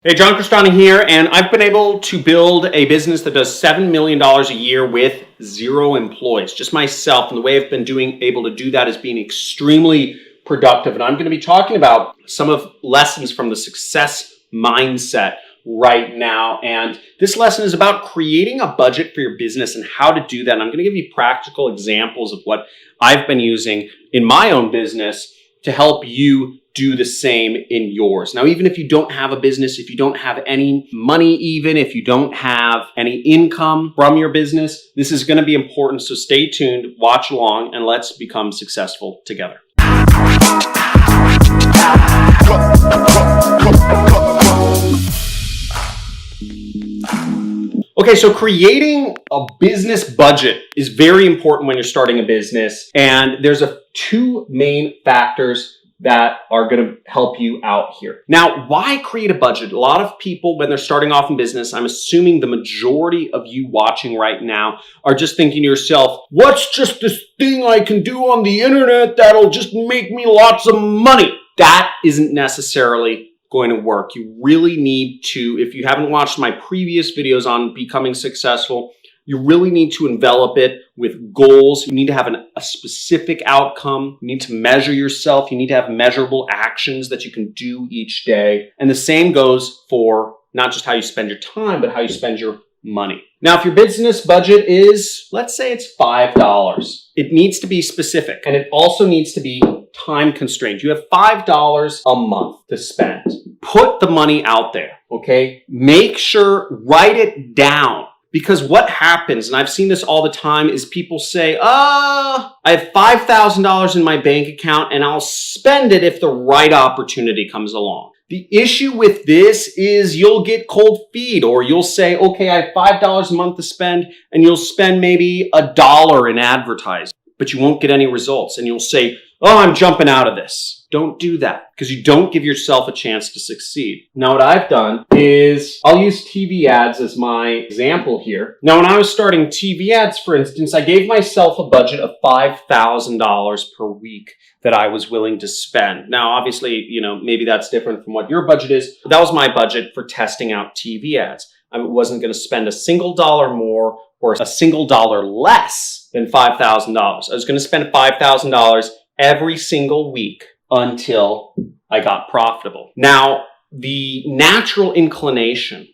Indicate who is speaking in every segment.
Speaker 1: Hey, John Crestani here, and I've been able to build a business that does $7 million a year with 0 employees, just myself. And the way I've been able to do that is being extremely productive. And I'm going to be talking about some of lessons from the success mindset right now. And this lesson is about creating a budget for your business and how to do that. And I'm going to give you practical examples of what I've been using in my own business to help you do the same in yours. Now, even if you don't have a business, if you don't have any money, even if you don't have any income from your business, this is going to be important. So stay tuned, watch along, and let's become successful together. Okay, so creating a business budget is very important when you're starting a business. And there's two main factors that are going to help you out here. Now, why create a budget? A lot of people, when they're starting off in business, I'm assuming the majority of you watching right now are just thinking to yourself, what's just this thing I can do on the internet that'll just make me lots of money? That isn't necessarily going to work. You really need to, if you haven't watched my previous videos on becoming successful, you really need to envelop it with goals. You need to have a specific outcome. You need to measure yourself. You need to have measurable actions that you can do each day. And the same goes for not just how you spend your time, but how you spend your money. Now, if your business budget is, let's say it's $5, it needs to be specific, and it also needs to be time constrained. You have $5 a month to spend. Put the money out there, okay? Make sure, write it down. Because what happens, and I've seen this all the time, is people say, I have $5,000 in my bank account and I'll spend it if the right opportunity comes along. The issue with this is you'll get cold feet, or you'll say, okay, I have $5 a month to spend, and you'll spend maybe $1 in advertising, but you won't get any results. And you'll say, oh, I'm jumping out of this. Don't do that, because you don't give yourself a chance to succeed. Now, what I've done is I'll use TV ads as my example here. Now, when I was starting TV ads, for instance, I gave myself a budget of $5,000 per week that I was willing to spend. Now, obviously, maybe that's different from what your budget is, but that was my budget for testing out TV ads. I wasn't going to spend a single dollar more or a single dollar less than $5,000. I was going to spend $5,000 every single week until I got profitable. Now, the natural inclination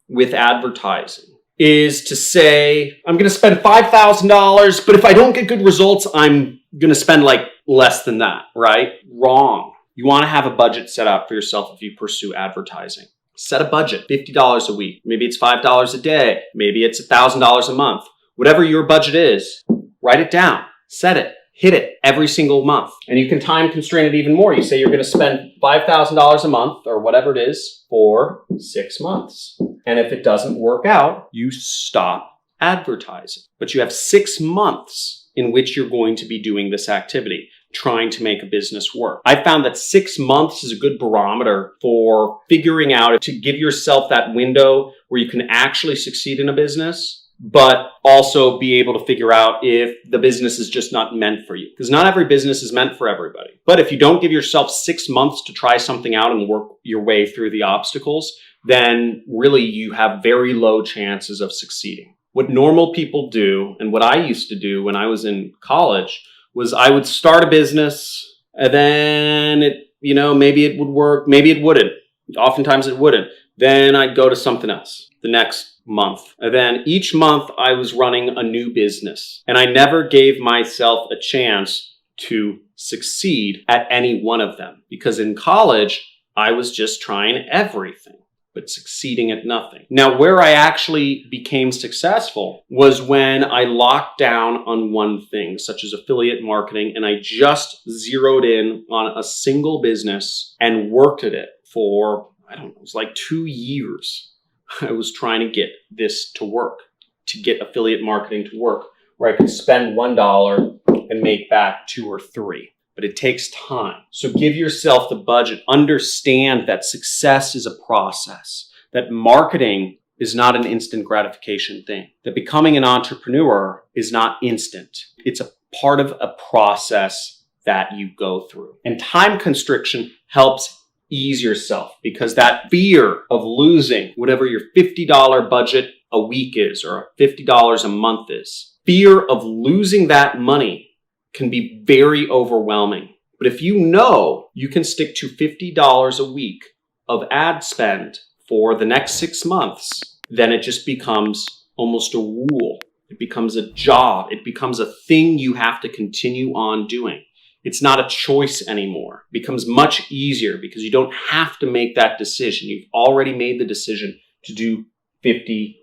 Speaker 1: with advertising is to say, I'm going to spend $5,000, but if I don't get good results, I'm going to spend less than that, right? Wrong. You want to have a budget set up for yourself if you pursue advertising. Set a budget, $50 a week. Maybe it's $5 a day. Maybe it's $1,000 a month. Whatever your budget is, write it down, set it. Hit it every single month. And you can time constrain it even more. You say you're going to spend $5,000 a month or whatever it is for 6 months. And if it doesn't work out, you stop advertising. But you have 6 months in which you're going to be doing this activity, trying to make a business work. I found that 6 months is a good barometer for figuring out to give yourself that window where you can actually succeed in a business, but also be able to figure out if the business is just not meant for you. Because not every business is meant for everybody. But if you don't give yourself 6 months to try something out and work your way through the obstacles, then really you have very low chances of succeeding. What normal people do, and what I used to do when I was in college, was I would start a business and then maybe it would work, maybe it wouldn't. Oftentimes it wouldn't. Then I'd go to something else the next month. And then each month I was running a new business, and I never gave myself a chance to succeed at any one of them, because in college I was just trying everything but succeeding at nothing. Now, where I actually became successful was when I locked down on one thing, such as affiliate marketing, and I just zeroed in on a single business and worked at it for, it was 2 years. I was trying to get this to work, to get affiliate marketing to work, where I could spend $1 and make back 2 or 3. But it takes time. So give yourself the budget. Understand that success is a process, that marketing is not an instant gratification thing, that becoming an entrepreneur is not instant. It's a part of a process that you go through. And time constriction helps ease yourself, because that fear of losing whatever your $50 budget a week is or $50 a month is, fear of losing that money can be very overwhelming. But if you know you can stick to $50 a week of ad spend for the next 6 months, then it just becomes almost a rule. It becomes a job. It becomes a thing you have to continue on doing. It's not a choice anymore. It becomes much easier because you don't have to make that decision. You've already made the decision to do $50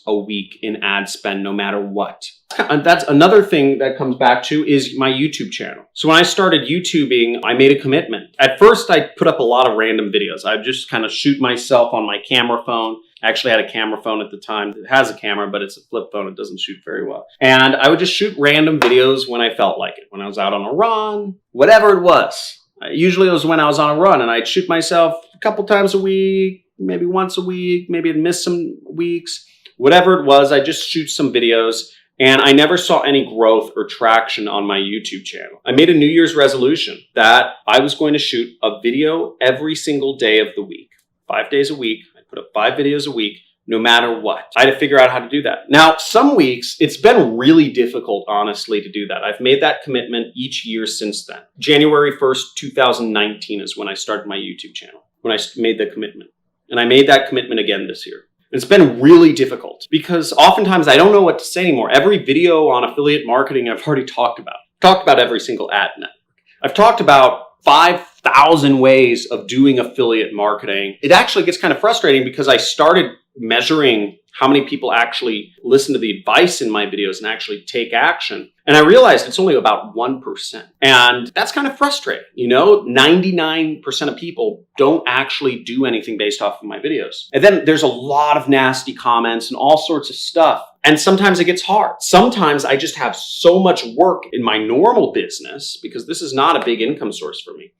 Speaker 1: a week in ad spend no matter what. And that's another thing that comes back to is my YouTube channel. So when I started YouTubing, I made a commitment. At first, I put up a lot of random videos. I just kind of shoot myself on my camera phone. I actually had a camera phone at the time. It has a camera, but it's a flip phone. It doesn't shoot very well. And I would just shoot random videos when I felt like it. When I was out on a run, whatever it was. Usually it was when I was on a run, and I'd shoot myself a couple times a week, maybe once a week, maybe I'd miss some weeks. Whatever it was, I just shoot some videos, and I never saw any growth or traction on my YouTube channel. I made a New Year's resolution that I was going to shoot a video every single day of the week. 5 days a week. I put up 5 videos a week, no matter what. I had to figure out how to do that. Now, some weeks, it's been really difficult, honestly, to do that. I've made that commitment each year since then. January 1st, 2019 is when I started my YouTube channel, when I made the commitment. And I made that commitment again this year. It's been really difficult because oftentimes I don't know what to say anymore. Every video on affiliate marketing I've already talked about. I've talked about every single ad network. I've talked about 5,000 ways of doing affiliate marketing. It actually gets kind of frustrating because I started measuring how many people actually listen to the advice in my videos and actually take action. And I realized it's only about 1%. And that's kind of frustrating. 99% of people don't actually do anything based off of my videos. And then there's a lot of nasty comments and all sorts of stuff. And sometimes it gets hard. Sometimes I just have so much work in my normal business, because this is not a big income source for me.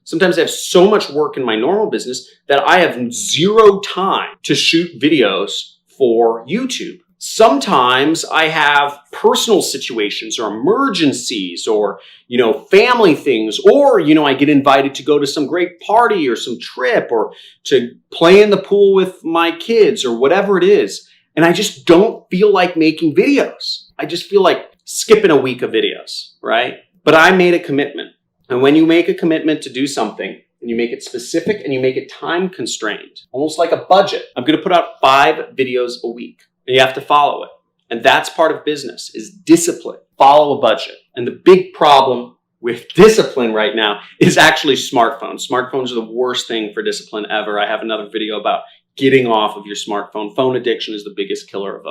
Speaker 1: Sometimes I have so much work in my normal business that I have zero time to shoot videos for YouTube. Sometimes I have personal situations or emergencies or, family things, or, I get invited to go to some great party or some trip or to play in the pool with my kids or whatever it is. And I just don't feel like making videos. I just feel like skipping a week of videos, right? But I made a commitment. And when you make a commitment to do something, and you make it specific and you make it time constrained, almost like a budget, I'm going to put out 5 videos a week, and you have to follow it. And that's part of business, is discipline. Follow a budget. And the big problem with discipline right now is actually smartphones. Smartphones are the worst thing for discipline ever. I have another video about getting off of your smartphone. Phone addiction is the biggest killer of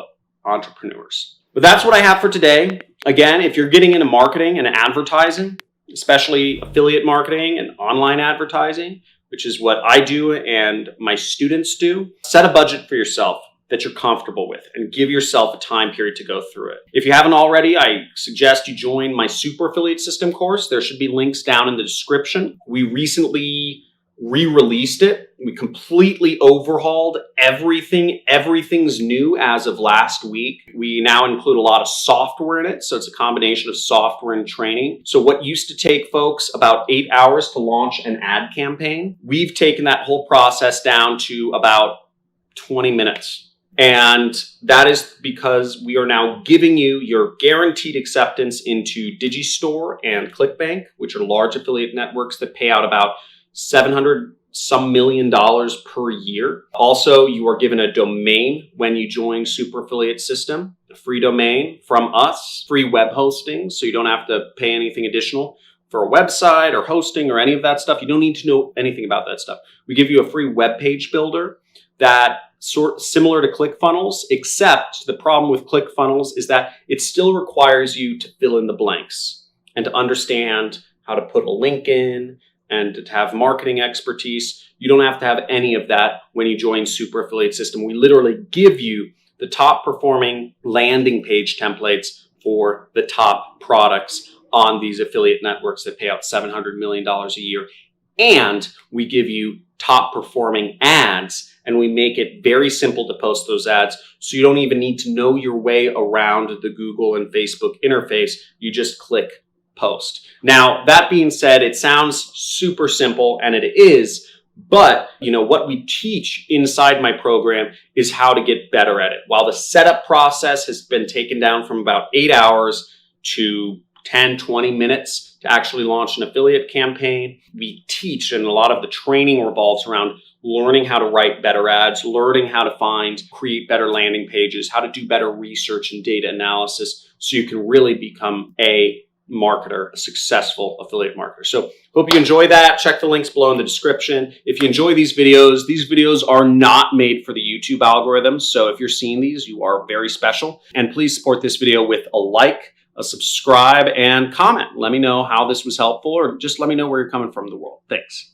Speaker 1: entrepreneurs. But that's what I have for today. Again, if you're getting into marketing and advertising, especially affiliate marketing and online advertising, which is what I do and my students do, set a budget for yourself that you're comfortable with and give yourself a time period to go through it. If you haven't already, I suggest you join my Super Affiliate System course. There should be links down in the description. We recently re-released it. We completely overhauled everything. Everything's new as of last week. We now include a lot of software in it. So it's a combination of software and training. So what used to take folks about 8 hours to launch an ad campaign, we've taken that whole process down to about 20 minutes. And that is because we are now giving you your guaranteed acceptance into Digistore and ClickBank, which are large affiliate networks that pay out about $700 some million per year. Also, you are given a domain when you join Super Affiliate System, a free domain from us, free web hosting, so you don't have to pay anything additional for a website or hosting or any of that stuff. You don't need to know anything about that stuff. We give you a free web page builder that similar to ClickFunnels, except the problem with ClickFunnels is that it still requires you to fill in the blanks and to understand how to put a link in and to have marketing expertise. You don't have to have any of that when you join Super Affiliate System. We literally give you the top performing landing page templates for the top products on these affiliate networks that pay out $700 million a year. And we give you top performing ads, and we make it very simple to post those ads. So you don't even need to know your way around the Google and Facebook interface. You just click post. Now, that being said, it sounds super simple, and it is, but what we teach inside my program is how to get better at it. While the setup process has been taken down from about 8 hours to 10, 20 minutes to actually launch an affiliate campaign, we teach, and a lot of the training revolves around learning how to write better ads, learning how to create better landing pages, how to do better research and data analysis so you can really become a marketer, a successful affiliate marketer. So hope you enjoy that. Check the links below in the description. If you enjoy these videos are not made for the YouTube algorithm. So if you're seeing these, you are very special. And please support this video with a like, a subscribe, and comment. Let me know how this was helpful, or just let me know where you're coming from in the world. Thanks.